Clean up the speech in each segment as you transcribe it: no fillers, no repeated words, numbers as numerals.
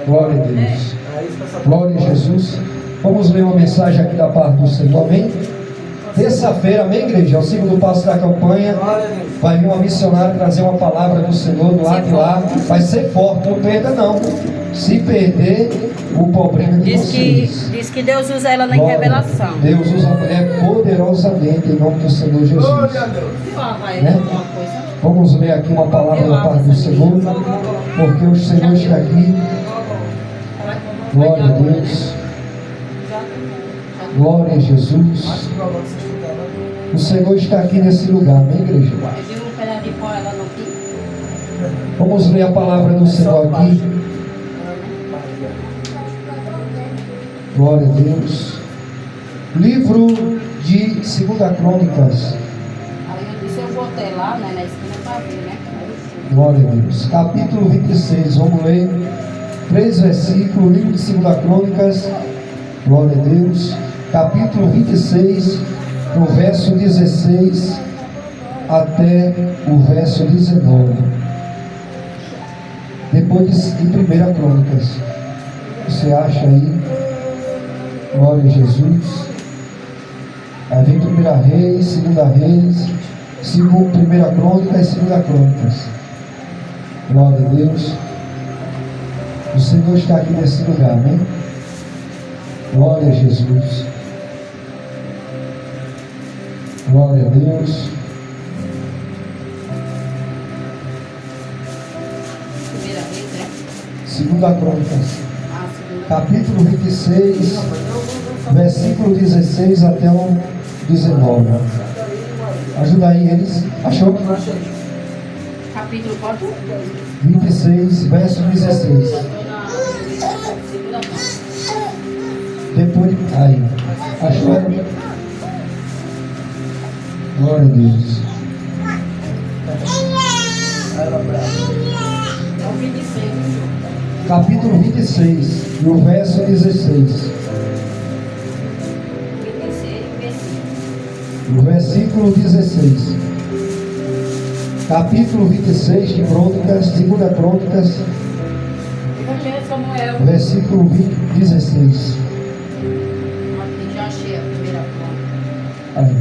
Glória a Deus. Glória a Jesus. Vamos ler uma mensagem aqui da parte do Senhor, amém? Terça-feira, amém, igreja? É o segundo passo da campanha. Vai vir uma missionária trazer uma palavra do Senhor do lado de lá. Vai ser forte, não perda não. Se perder, o problema é de vocês. Diz que Deus usa ela na revelação. Deus usa a mulher poderosamente em nome do Senhor Jesus. Né? Vamos ler aqui uma palavra da parte do Senhor, porque o Senhor está aqui. Glória a Deus. Glória a Jesus. O Senhor está aqui nesse lugar, amém, igreja? Vamos ler a palavra do Senhor aqui. Glória a Deus. Livro de 2 Crônicas. Aí eu disse, eu botei lá, né, na esquina para ver, né? Glória a Deus. Capítulo 26, vamos ler 3 versículos, livro de 2 Crônicas. Glória a Deus. Capítulo 26, no verso 16 até o verso 19. Depois de 1 Crônicas. Você acha aí? Glória a Jesus. Aí vem 1 Reis, 2 Reis, 1 Crônica e 2 Crônicas. Glória a Deus. O Senhor está aqui nesse lugar, amém? Glória a Jesus. Glória a Deus. Segunda Crônicas, capítulo 26, versículo 16 até o 19. Ajuda aí eles. Achou? Capítulo quanto? 26, verso 16. Depois, aí. Achou? Glória a Deus. Capítulo 26, no verso 16. No versículo 16. Capítulo 26 de Crônicas, 2 Crônicas, versículo 16. Já achei a primeira crônica. Aí.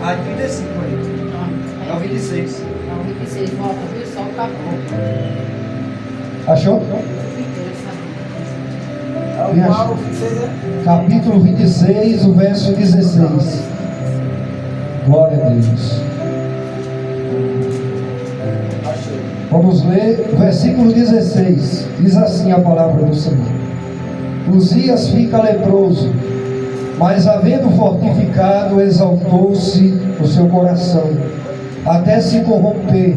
Ah, 35 aí. É o 26. É o 26, volta, viu? Só o capítulo. Achou? É o 26, é? Capítulo 26, o verso 16. Glória a Deus. Vamos ler o versículo 16. Diz assim a palavra do Senhor: Uzias fica leproso, mas havendo fortificado, exaltou-se o seu coração, até se corromper,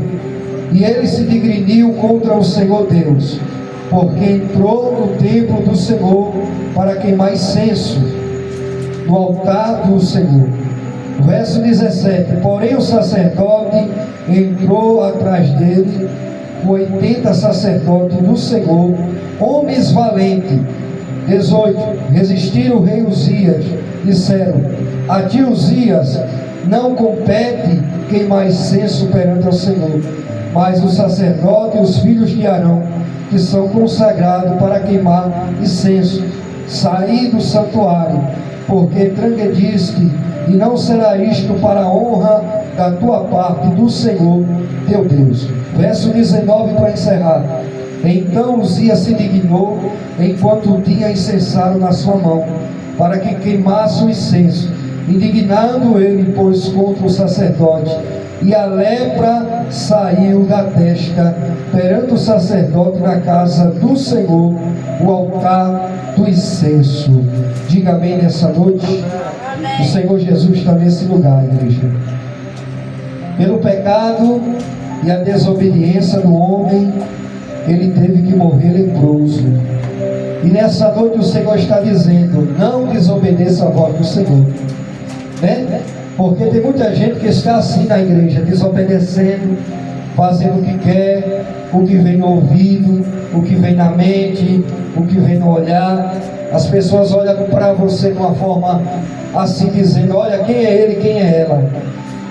e ele se digriniu contra o Senhor Deus, porque entrou no templo do Senhor para queimar incenso no altar do Senhor. Verso 17: Porém o sacerdote entrou atrás dele, 80 sacerdotes do Senhor, homens valentes. 18: Resistiram o rei Uzias, disseram: A ti, Uzias, não compete queimar incenso perante o Senhor, mas o sacerdote e os filhos de Arão, que são consagrados para queimar incenso, saí do santuário, porque transgrediste, e não será isto para a honra da tua parte do Senhor teu Deus. Verso 19 para encerrar. Então Uzias se dignou, enquanto tinha incensário na sua mão, para que queimasse o incenso. Indignando ele, pois, contra o sacerdote, e a lepra saiu da testa perante o sacerdote na casa do Senhor, o altar do incenso. Diga amém nessa noite. O Senhor Jesus está nesse lugar, igreja. Pelo pecado e a desobediência do homem, ele teve que morrer leproso. E nessa noite o Senhor está dizendo: não desobedeça a voz do Senhor, né? Porque tem muita gente que está assim na igreja, desobedecendo, fazendo o que quer, o que vem no ouvido, o que vem na mente, o que vem no olhar. As pessoas olham para você de uma forma assim, dizendo: olha, quem é ele, quem é ela?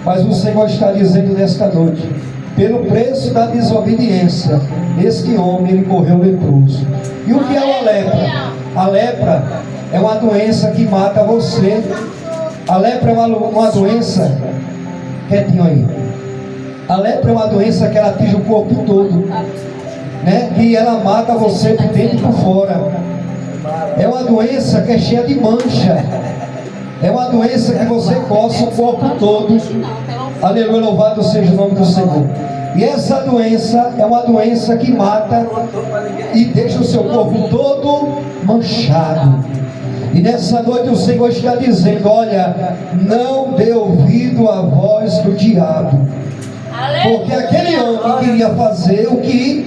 Mas o Senhor está dizendo nesta noite: pelo preço da desobediência, este homem ele correu leproso. E o que é uma lepra? A lepra é uma doença que mata você. A lepra é uma doença, quietinho aí. A lepra é uma doença que ela atinge o corpo todo, né? Que ela mata você por dentro e por fora. É uma doença que é cheia de mancha. É uma doença que você coça o corpo todo. Aleluia, louvado seja o nome do Senhor. E essa doença é uma doença que mata e deixa o seu corpo todo manchado. E nessa noite o Senhor está dizendo: olha, não dê ouvido à voz do diabo. Porque aquele homem queria fazer o que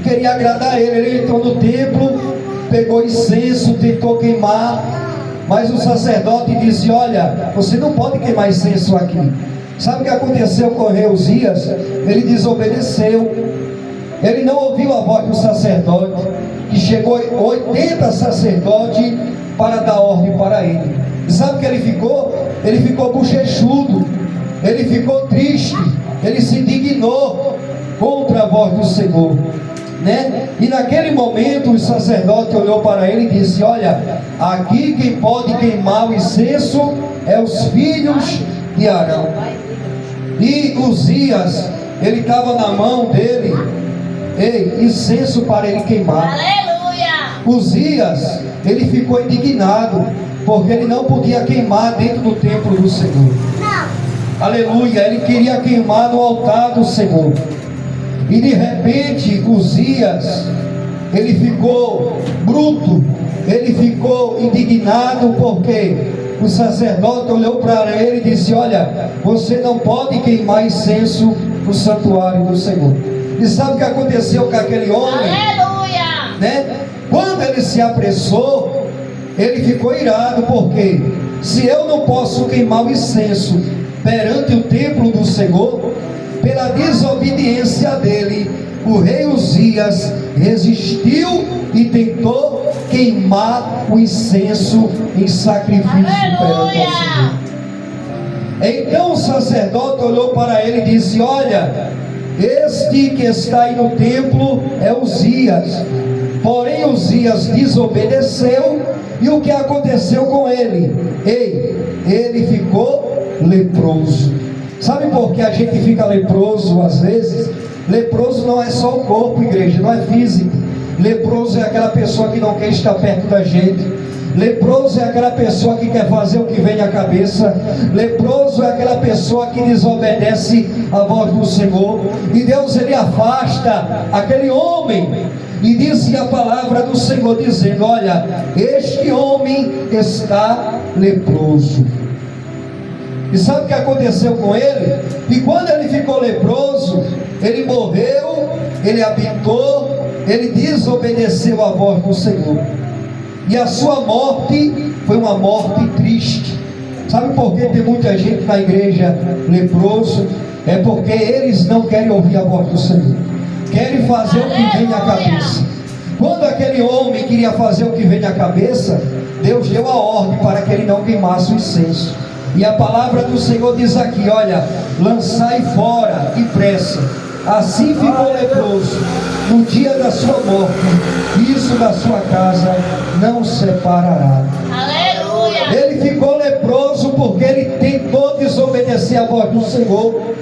queria agradar ele. Ele entrou no templo, pegou incenso, tentou queimar, mas o sacerdote disse: olha, você não pode queimar incenso aqui. Sabe o que aconteceu com Reuzias? Ele desobedeceu. Ele não ouviu a voz do sacerdote, que chegou 80 sacerdotes para dar ordem para ele. E sabe o que ele ficou? Ele ficou bochechudo, ele ficou triste, ele se indignou contra a voz do Senhor, né? E naquele momento o sacerdote olhou para ele e disse: olha, aqui quem pode queimar o incenso é os filhos de Arão. E Uzias, ele estava na mão dele, incenso para ele queimar. Aleluia! Uzias, ele ficou indignado, porque ele não podia queimar dentro do templo do Senhor. Não. Aleluia, ele queria queimar no altar do Senhor. E de repente, Uzias, ele ficou bruto, ele ficou indignado, porque o sacerdote olhou para ele e disse: olha, você não pode queimar incenso no santuário do Senhor. E sabe o que aconteceu com aquele homem? Aleluia! Né? Quando ele se apressou, ele ficou irado, porque se eu não posso queimar o incenso perante o templo do Senhor, pela desobediência dele, o rei Uzias resistiu e tentou queimar o incenso em sacrifício perante o Senhor. Então o sacerdote olhou para ele e disse: olha, este que está aí no templo é Uzias. Porém Uzias desobedeceu, e o que aconteceu com ele? Ele ficou leproso. Sabe por que a gente fica leproso às vezes? Leproso não é só o corpo, igreja, não é físico. Leproso é aquela pessoa que não quer estar perto da gente. Leproso é aquela pessoa que quer fazer o que vem à cabeça. Leproso é aquela pessoa que desobedece à voz do Senhor. E Deus, ele afasta aquele homem. E disse a palavra do Senhor, dizendo: olha, este homem está leproso. E sabe o que aconteceu com ele? E quando ele ficou leproso, ele morreu, ele habitou, ele desobedeceu à voz do Senhor. E a sua morte foi uma morte triste. Sabe por que tem muita gente na igreja leproso? É porque eles não querem ouvir a voz do Senhor, querem fazer o que vem à cabeça. Quando aquele homem queria fazer o que vem à cabeça, Deus deu a ordem para que ele não queimasse o incenso. E a palavra do Senhor diz aqui: olha, lançai fora depressa. Assim ficou leproso no dia da sua morte, isso da sua casa não separará. Aleluia! Ele ficou leproso porque ele tentou desobedecer a voz do Senhor.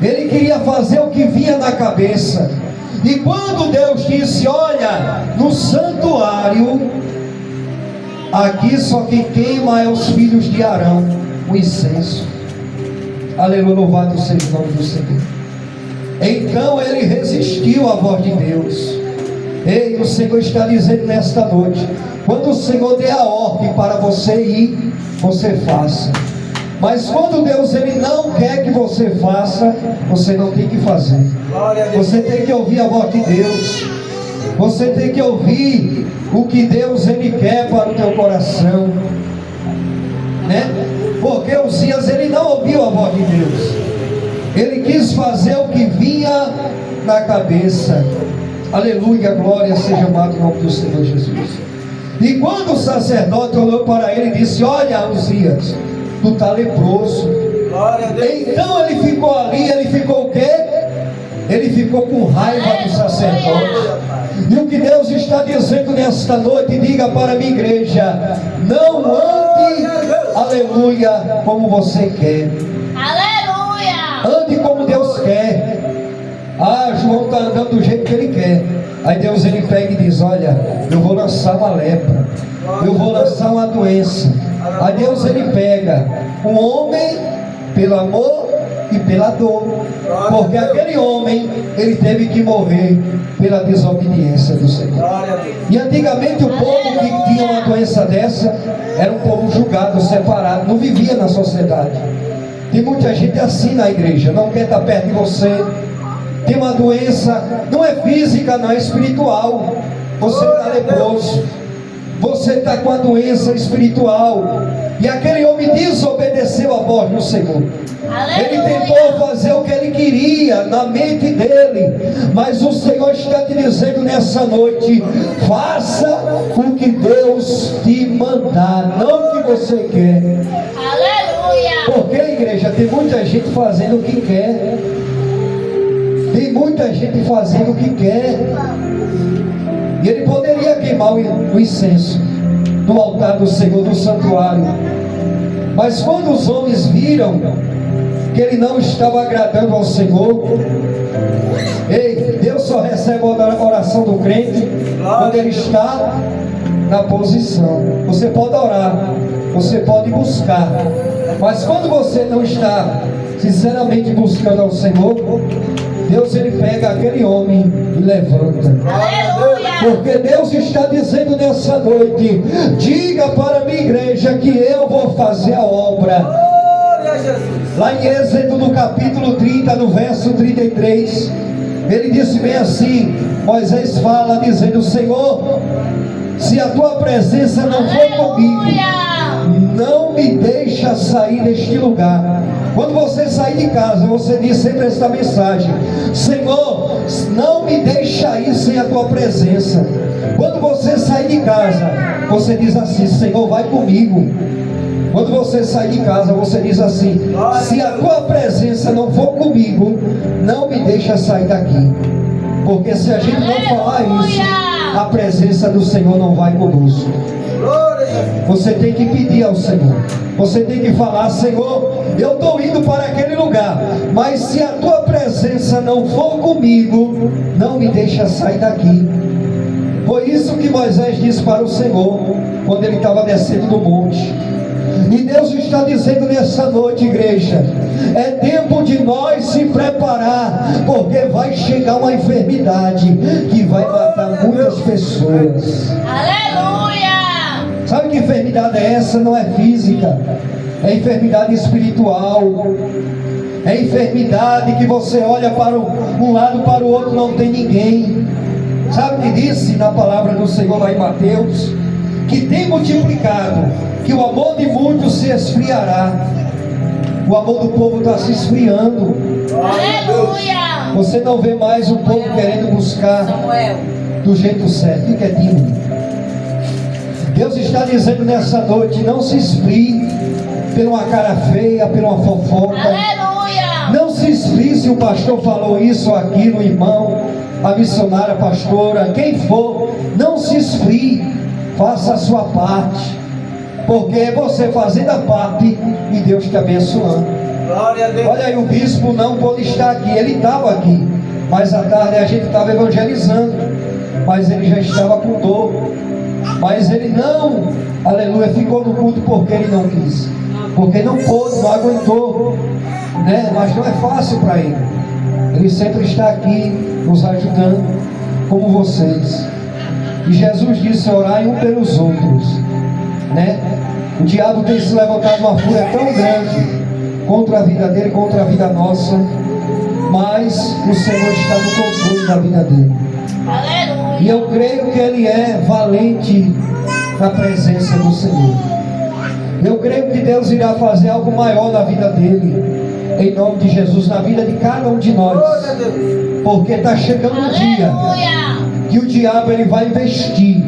Ele queria fazer o que vinha na cabeça. E quando Deus disse: olha, no santuário, aqui só quem queima é os filhos de Arão, o incenso. Aleluia, louvado seja o nome do Senhor. Então ele resistiu à voz de Deus. Ei, o Senhor está dizendo nesta noite: quando o Senhor der a ordem para você ir, você faça. Mas quando Deus ele não quer que você faça, você não tem que fazer. Você tem que ouvir a voz de Deus. Você tem que ouvir o que Deus ele quer para o teu coração, né? Porque Uzias ele não ouviu a voz de Deus. Ele quis fazer o que vinha na cabeça. Aleluia, glória seja amado o nome do Senhor Jesus. E quando o sacerdote olhou para ele e disse: olha, Uzias, tu está leproso. Então ele ficou ali, ele ficou o quê? Ele ficou com raiva do sacerdote. E o que Deus está dizendo nesta noite, diga para a minha igreja: não ande, aleluia, como você quer. Aleluia. Ande como Deus quer. Ah, João está andando do jeito que ele quer. Aí Deus ele pega e diz: olha, eu vou lançar uma lepra, eu vou lançar uma doença. Aí Deus ele pega um homem pelo amor e pela dor, porque aquele homem ele teve que morrer pela desobediência do Senhor. E antigamente o povo que tinha uma doença dessa era um povo julgado, separado, não vivia na sociedade. Tem muita gente assim na igreja, não quer estar perto de você. Tem uma doença, não é física, não é espiritual. Você está leproso, você está com a doença espiritual. E aquele homem desobedeceu a voz do Senhor. Ele tentou fazer o que ele queria na mente dele, mas o Senhor está te dizendo nessa noite: faça o que Deus te mandar, não o que você quer. Aleluia. Porque, igreja, tem muita gente fazendo o que quer. Tem muita gente fazendo o que quer. E ele poderia queimar o incenso no altar do Senhor, do santuário. Mas quando os homens viram que ele não estava agradando ao Senhor, ei, Deus só recebe a oração do crente quando ele está na posição. Você pode orar, você pode buscar, mas quando você não está sinceramente buscando ao Senhor, Deus ele pega aquele homem e levanta. Aleluia. Porque Deus está dizendo nessa noite: diga para a minha igreja que eu vou fazer a obra. Lá em Êxodo no capítulo 30, no verso 33, ele disse bem assim: Moisés fala dizendo: Senhor, se a tua presença não for comigo, não me deixa sair deste lugar. Quando você sair de casa, você diz sempre esta mensagem: Senhor, não me deixa ir sem a tua presença. Quando você sair de casa, você diz assim: Senhor, vai comigo. Quando você sair de casa, você diz assim: se a tua presença não for comigo, não me deixa sair daqui. Porque se a gente não falar isso, a presença do Senhor não vai conosco. Você tem que pedir ao Senhor. Você tem que falar: Senhor, eu estou indo para aquele lugar, mas se a tua presença não for comigo, não me deixa sair daqui. Foi isso que Moisés disse para o Senhor quando ele estava descendo do monte. E Deus está dizendo nessa noite, igreja, é tempo de nós se preparar, porque vai chegar uma enfermidade que vai matar muitas pessoas. Aleluia. Sabe que enfermidade é essa? Não é física, é enfermidade espiritual. É enfermidade que você olha para um lado, para o outro, não tem ninguém. Sabe o que disse na palavra do Senhor lá em Mateus? Que tem multiplicado, que o amor de muitos se esfriará. O amor do povo está se esfriando. Aleluia. Você não vê mais o povo querendo buscar do jeito certo. Fique quietinho. Deus está dizendo nessa noite: não se esfrie por uma cara feia, por uma fofoca. Aleluia. Não se esfrie se o pastor falou isso ou aquilo, irmão, a missionária, a pastora, quem for. Não se esfrie. Faça a sua parte, porque é você fazendo a parte e Deus te abençoando. Glória a Deus. Olha aí, o bispo não pôde estar aqui. Ele estava aqui, mas à tarde a gente estava evangelizando, mas ele já estava com dor. Mas ele não, aleluia, ficou no culto porque ele não quis, porque não pôde, não aguentou, né? Mas não é fácil para ele. Ele sempre está aqui nos ajudando, como vocês. E Jesus disse: orai um pelos outros, né? O diabo tem se levantado uma fúria tão grande contra a vida dele, contra a vida nossa, mas o Senhor está no controle da vida dele. Aleluia. E eu creio que ele é valente na presença do Senhor. Eu creio que Deus irá fazer algo maior na vida dele, em nome de Jesus, na vida de cada um de nós, porque está chegando um dia que o diabo ele vai investir,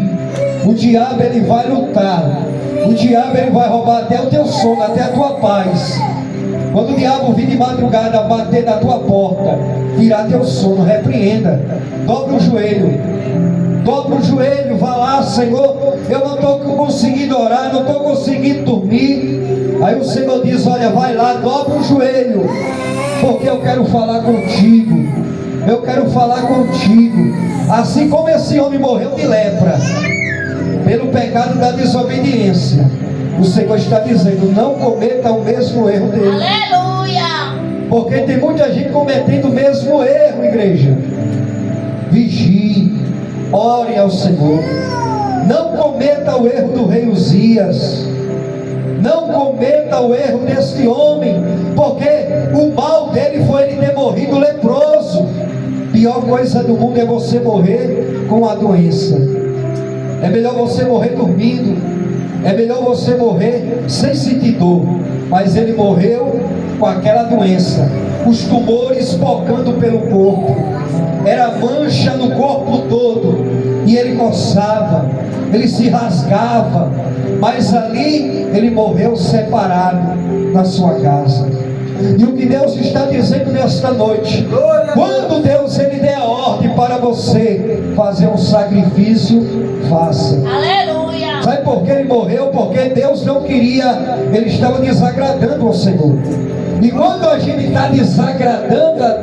o diabo ele vai lutar, o diabo ele vai roubar até o teu sono, até a tua paz, Quando o diabo vir de madrugada bater na tua porta, tirar teu sono, repreenda. Dobra o joelho. Dobra o joelho, vá lá, Senhor, eu não estou conseguindo orar, não estou conseguindo dormir. Aí o Senhor diz, olha, vai lá, dobra o joelho, porque eu quero falar contigo. Eu quero falar contigo. Assim como esse homem morreu de lepra, pelo pecado da desobediência, o Senhor está dizendo, não cometa o mesmo erro dele. Aleluia. Porque tem muita gente cometendo o mesmo erro, igreja. Vigie, ore ao Senhor. Não cometa o erro do rei Uzias. Não cometa o erro deste homem, porque o mal dele foi ele ter morrido leproso. Pior coisa do mundo é você morrer com a doença. É melhor você morrer dormindo. É melhor você morrer sem sentir dor. Mas ele morreu com aquela doença, os tumores pocando pelo corpo, era mancha no corpo todo, e ele coçava, ele se rasgava, mas ali ele morreu separado na sua casa. E o que Deus está dizendo nesta noite, quando Deus ele der a ordem para você fazer um sacrifício, faça. Aleluia. Sabe por que ele morreu? Porque Deus não queria, ele estava desagradando ao Senhor. E quando a gente está desagradando a